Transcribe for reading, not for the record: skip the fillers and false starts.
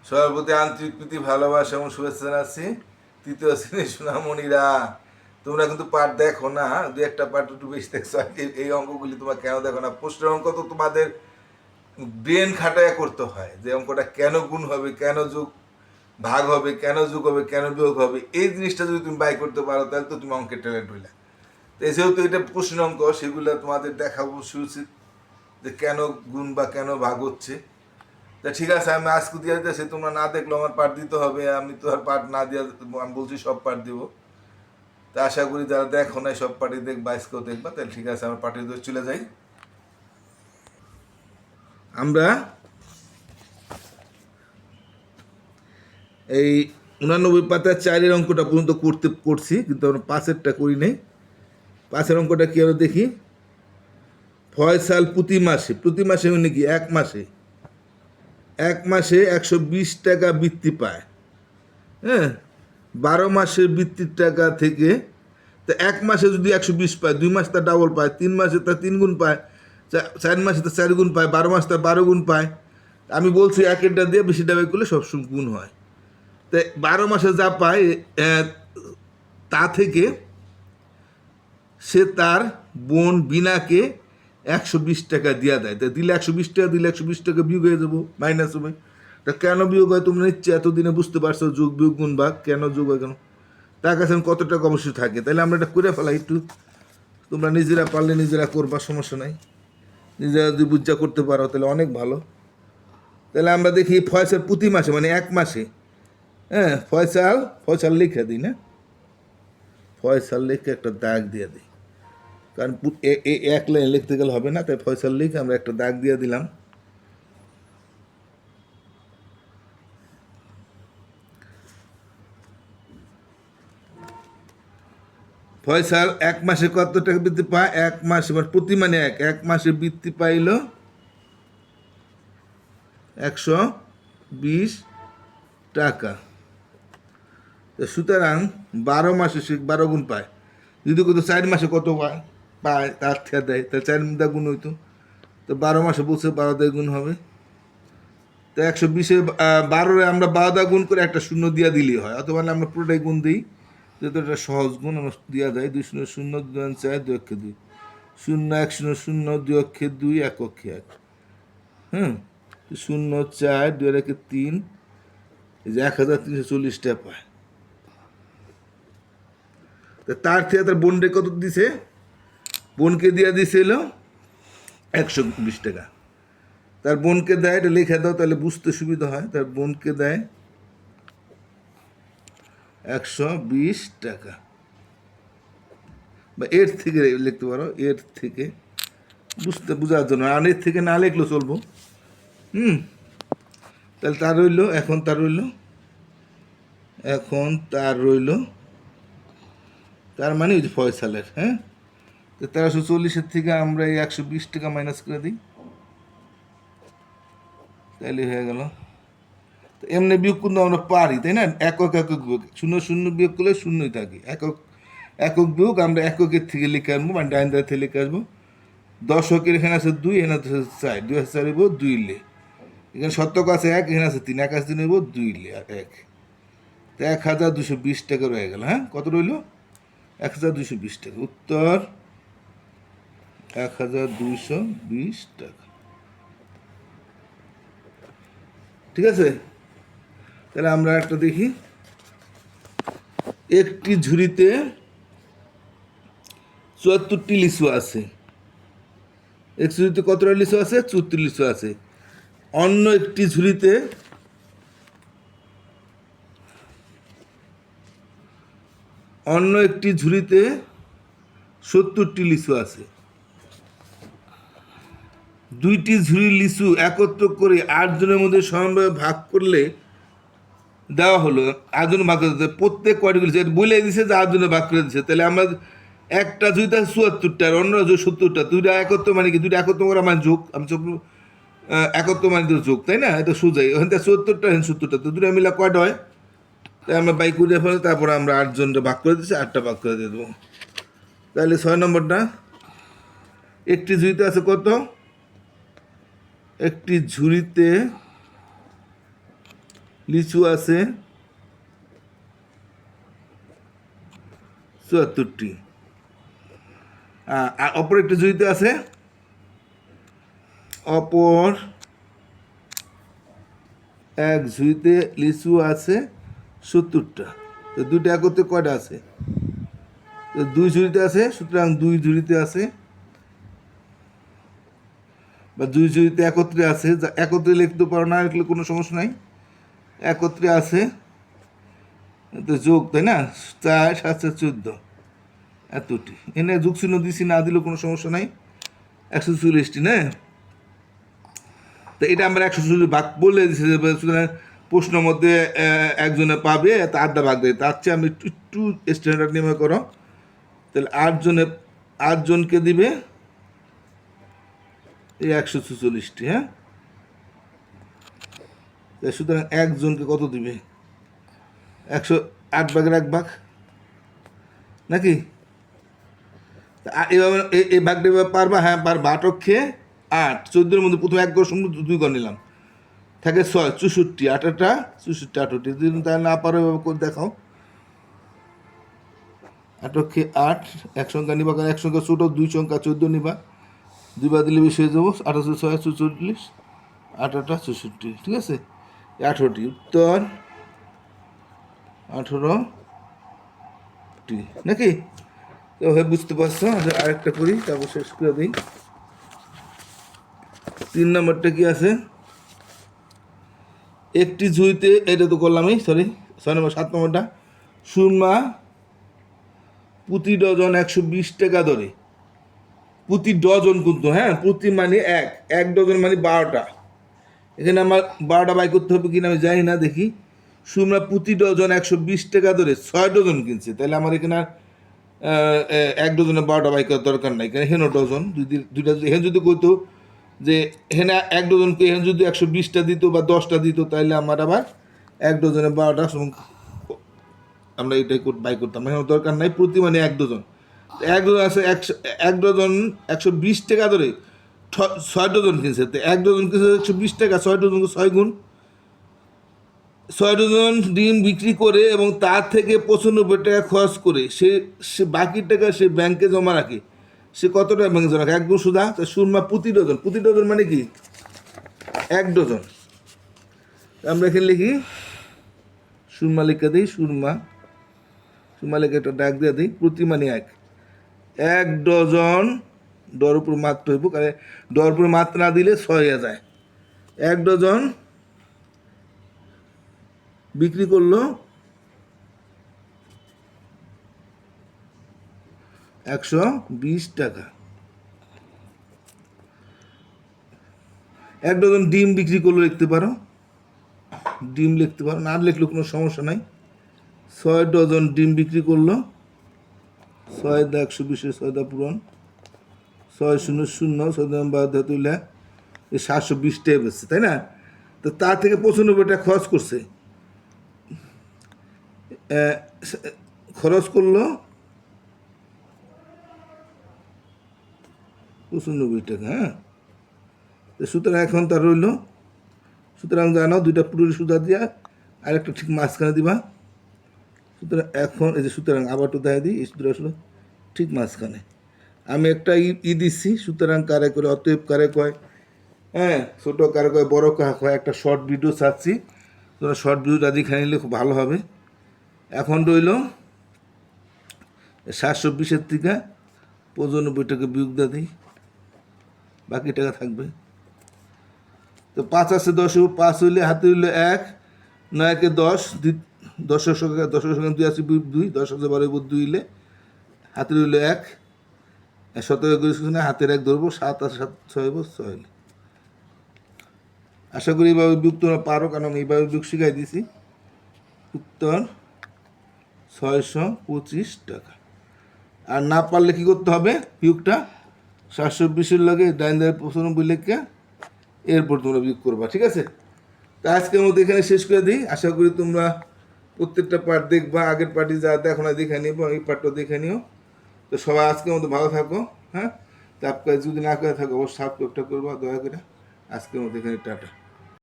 সবার প্রতি আন্তরিক প্রীতি ভালোবাসা এবং শুভেচ্ছা জানাচ্ছি। তৃতীয় শ্রেণীর সোনামণিরা, তোমরা কিন্তু পাঠ দেখো না, দু একটা পাঠ একটু বেশি দেখছো। এই অঙ্কগুলি তোমরা কেন দেখো না? প্রশ্নের অঙ্ক তো তোমাদের ব্রেন খাটায় করতে হয়, যে অঙ্কটা কেন গুণ হবে, কেন যোগ ভাগ হবে, কেন যোগ হবে, কেন বিয়োগ হবে। এই জিনিসটা যদি তুমি বাই করতে পারো তাহলে তো তুমি অঙ্কের ট্যালেন্ট হইলা। তো যেহেতু এটা প্রশ্ন অঙ্ক, সেগুলো তোমাদের দেখা অবশ্যই উচিত, যে কেন গুণ বা কেন ভাগ হচ্ছে। তা ঠিক আছে, আমি আজকে দিয়ে দিতেছি, তোমরা না দেখলে আমার পাঠ দিতে হবে। আমি তো আর পাঠ না দিয়ে, আমি বলছি সব পাঠ দিব। তা আশা করি যারা দেখো না সব পার্টি দেখবা, আজকেও দেখবা। তাহলে ঠিক আছে, আমার পার্টির দোষ চলে যাই। আমরা এই 89 পাতার 4-এর অঙ্কটা পর্যন্ত করছি, কিন্তু আমরা 5-এরটা করি নাই। 5-এর অঙ্কটা কি হবে দেখি। ফয়সাল প্রতি মাসে মানে কি এক মাসে 120 টাকা বৃত্তি পায়। হ্যাঁ, 12 মাসের বৃত্তির টাকা থেকে, তো এক মাসে যদি 120 পায়, 2 মাস তার ডাবল পায়, 3 মাসে তার 3 গুণ পায়, 4 মাসে তার 4 গুণ পায়, 12 মাস তার 12 গুণ পায়। আমি বলছি একেরটা দিয়ে বেশি ডাবে করলে সবসময় গুণ হয়। তো 12 মাসে যা পায় তা থেকে সে তার বোন বিনাকে 120 টাকা দিয়া দেয়। তা দিলে 120 টাকা, দিলে 120 টাকা বিয়োগ হয়ে যাবো, মাইনাস হবে। তা কেন বিয়োগ হয় তোমরা নিশ্চয় এতদিনে বুঝতে পারছো, যোগ বিয়োগ গুণ ভাগ কেন যোগ হয়, কেন তার কাছে কত টাকা অবশ্যই থাকে। তাহলে আমরা এটা করে ফেলাই একটু। তোমরা নিজেরা পারলে নিজেরা করবা, সমস্যা নাই। নিজেরা যদি বুঝা করতে পারো তাহলে অনেক ভালো। তাহলে আমরা দেখি ফয়সাল প্রতি মাসে মানে এক মাসে, হ্যাঁ, ফয়সাল লিখে দিই না, ফয়সাল লিখে একটা দাগ দিয়ে দিই, কারণ এক লাইন লিখতে গেলে হবে না। তাই ফয়সাল লিখে আমরা একটা দাগ দিয়ে দিলাম। ফয়সাল এক মাসে কত টাকা বৃত্তি পায়? এক মাসে মানে প্রতি মানে এক মাসে বৃত্তি পাইল 120 টাকা। সুতরাং 12 মাসে সে 12 গুণ পায়। যদি কত 4 মাসে কত পায় পায় তার থেকে দেয়, তাহলে 4 দা গুণ হইতো। তো 12 মাসে বলছে 12 দিয়ে গুণ হবে। তো 120-এ 12-রে আমরা 12 দা গুণ করে একটা শূন্য দিয়া দিলেই হয়, অথবা আমরা পুরোটাই গুণ দিই, যেহেতু এটা সহজ গুণ আমরা দিয়া দেয়। 2 শূন্য 0, 2 4, 2 অক্ষে 2, 0 1 0 0, 2 অক্ষে 2, 1 অক্ষে 1। হ্যাঁ, 0 4, 2 1 3, এই যে 1340 টাকা পায়। তার থেকে তার বোনকে কত দিছে? বোনকে দিয়ে দিছিল 120 টাকা। তার বোনকে দেয়, এটা লিখে দাও তাহলে বুঝতে সুবিধা হয়। তার বোনকে দেয় 120 টাকা, বা এর থেকে লিখতে পারো, এর থেকে বোঝার জন্য। আর এর থেকে না লিখলেও চলবো। তাহলে তার রইল, এখন তার মানে ওই যে ফয়সালের, হ্যাঁ। তো 1340-এর থেকে আমরা এই 120 টাকা মাইনাস করে দিই, তাইলে হয়ে গেল। তো এমনি বিয়োগ কিন্তু আমরা পারি, তাই না? একক বিয়োগ, 0 0 বিয়োগ করলে শূন্যই থাকে। একক বিয়োগ আমরা এককের থেকে লিখে আনবো, মানে ডাইন দাঁড় থেকে লিখে আসবো। দশকের এখানে আছে 2, এখানে আছে 4, 2 আছে 4 হইব 2 লে। এখানে শতক আছে 1, এখানে আছে 3, 1 আছে 3 হইব 2 লে আর 1। তো 1220 টাকা রয়ে গেল। হ্যাঁ, কত রইল? 1220 টাকা। উত্তর 1220 টাকা। ঠিক আছে, তাহলে আমরা একটা দেখি। একটি ঝুড়িতে 74টি লিচু আছে। এক ঝুড়িতে কতটা লিচু আছে? 74 লিচু আছে। অন্য একটি ঝুড়িতে 70টি লিচু আছে। দুইটি ঝুড়ি লিচু একত্র করে 8 জনের মধ্যে সমানভাবে ভাগ করলে দেওয়া হলো। 8 জন ভাগ করে প্রত্যেক কয়টি লিচু বলে দিছে যে 8 জনে ভাগ করে দিচ্ছে। তাহলে আমরা একটা ঝুড়িতে 74টা আর অন্য 70টা, দুইটা একত্র মানে কি? দুইটা একত্র করা মানে যোগ। আমি সব একত্র মানে তো যোগ, তাই না? এটা সোজাই, ওখান থেকে 74টা, এখানে 70টা, তো দুটা মিলা কয়টা হয়? তাই আমরা বাই করে ফেলে তারপরে আমরা 8 জনকে ভাগ করে দিচ্ছি, 8টা ভাগ করে দিয়ে দেবো। তাহলে 6 নম্বরটা, একটি ঝুড়িতে আছে কত? একটি ঝুড়িতে লিচু আছে 74টি। আর অপর একটা ঝুড়িতে আছে অপর এক ঝুড়িতে লিচু আছে 70টা। তো দুইটা একত্রে কয়টা আছে? তো 2 ঝুড়িতে আছে, সুতরাং 2 ঝুড়িতে আছে বা 2 ঝুড়িতে একত্রে আছে। একত্রে লিখতে পারো না, লিখলে কোনো সমস্যা নাই। একত্রে আছে তো যোগ, তাই না? 4 7 14 এতটি। এনে যোগ চিহ্ন দিছি, না দিলেও কোনো সমস্যা নাই। 140টি না? তো এটা আমরা 140 ভাগ বলে দিচ্ছি, প্রশ্নের মধ্যে একজনে পাবে তা 8টা ভাগ দেয়। তার চেয়ে আমি একটু স্ট্যান্ডার্ড নিয়মে করো। তাহলে 8জনকে দিবে এই 146টি। হ্যাঁ, সুতরাং একজনকে কত দিবে? 108 ভাগের 1 ভাগ নাকি? এভাবে এই ভাগটা এভাবে পারবা? হ্যাঁ পারবা। 8 অক্ষে 8, 14-এর মধ্যে প্রথমে 1 ঘর সমুদ্র 2 ঘর নিলাম, থাকে 6, 64, 8টা 64, 8টি। যদি তাই না পারো এভাবে করে দেখাও। 8 অক্ষে 8, এক সংখ্যা নিবা, কারণ এক সংখ্যা ছোটো, 2 সংখ্যা 14 নিবা, 2 বার দিলে বেশি হয়ে যাবো। 8 6 44, 8 64, ঠিক আছে? 18টি। উত্তর 18টি নাকি? তো বুঝতে পারছো? আরেকটা করি, তারপর শেষ করে দিই। 3 নম্বরটা কি আছে? একটি ঝুড়িতে, এটা তো করলামই, 6 নম্বর। 7 নম্বরটা, সুরমা প্রতি ডজন 120 টাকা দরে। প্রতি ডজন কিন্তু, হ্যাঁ, প্রতি মানে এক ডজন মানে 12টা। এখানে আমার 12টা বাই করতে হবে কিনা আমি জানি না, দেখি। সুরমা প্রতি ডজন 120 টাকা দরে 6 ডজন কিনছে, তাহলে আমার এখানে এক ডজনে 12টা বাই করার দরকার নাই, কারণ হেন ডজন দুইটা। এখানে যদি কইতো যে এখানে 1 ডজনকে এখানে যদি 120টা দিত বা 10টা দিত, তাহলে আমার আবার 1 ডজনে 12টা আমরা এটাই বাই করতাম। এখন দরকার নাই, প্রতি মানে 1 ডজন। 1 ডজন আছে, 1 ডজন 120 টাকা ধরে 6 ডজন কিনছে। তো 1 ডজন কিনছে 120 টাকা, 6 ডজনকে 6 গুণ। 6 ডজন ডিম বিক্রি করে এবং তার থেকে 95 টাকা খরচ করে সে বাকি টাকা সে ব্যাংকে জমা রাখে। সে কত টাকা ব্যাংকে জমা রাখে? একদম সুদা। তো সুরমা প্রতি ডজন মানে কি? 1 ডজন। আমরা এখানে লিখি সুরমা লিখে দিই, সুরমা লিখে একটা ডাক দিয়ে দিই, প্রতি মানে 1 ডজন। ডর উপর মাত্র হইব, কারণ ডর উপর মাত্র না দিলে 6 হয়ে যায়। 1 ডজন বিক্রি করলো 120 টাকা। 1 ডজন ডিম বিক্রি করলো লিখতে পারো, ডিম লিখতে পারো, না লিখলে কোনো সমস্যা নাই। 6 ডজন ডিম বিক্রি করলো, 6 দা 120, 6 দা পূরণ, 6 0 0, 6 দাম বাদ তুলে 720 টাকা বেচছে, তাই না? তো তার থেকে 95 টাকা খরচ করছে। খরচ করলো 95 টাকা। হ্যাঁ, সুতরাং এখন তার রইল, সুতরাং জানো 2টা পুরো সুদা দিয়া আর একটা ঠিক মাঝখানে দিবা। সুতরাং এখন এই যে, সুতরাং আবার তো দেখা দিই, এই সুতরাং আসলে ঠিক মাঝখানে আমি একটা দিচ্ছি। সুতরাং কারে করে, অতএব কারে কয়, হ্যাঁ, ছোটো কারে কয়, বড় কারে কয়। একটা শর্ট ভিডিও চাচ্ছি, তোমরা শর্ট ভিডিওটা দেখে নিলে খুব ভালো হবে। এখন রইল 720-এর থেকে 95 টাকা বিয়োগ দিয়ে দিই, বাকি টাকা থাকবে। তো 5 আছে 10, 5 হইলে হাতে হইল 1, 9 10, 10-এর সঙ্গে 2 আছে 2, 10 আছে 12 2 হইলে হাতে হইল 1, 17 করে হাতের 1 ধরবো, 7 আর 7 6 6 হইলে। আশা করি এইভাবে বিয়োগ তোমরা পারো, কারণ আমি এইভাবে বিয়োগ শিখাই দিছি। উত্তর 625 টাকা। আর না পারলে কী করতে হবে? বিয়োগটা 720-এর লগে ডাইন ধারে 95 লেখা, এরপর তোমরা বিয়োগ করবা, ঠিক আছে? তা আজকের মধ্যে এখানে শেষ করে দিই। আশা করি তোমরা প্রত্যেকটা পার্ট দেখবা, আগের পার্টি যা দেখো না দেখে নিও, এই পার্টটা দেখে নিও। তো সবাই আজকের মতো ভালো থাকো, হ্যাঁ। সাবস্ক্রাইব যদি না করে থাকো অবশ্যই সাবস্ক্রাইবটা করবা দয়া করে। আজকের মতো এখানে টাটা।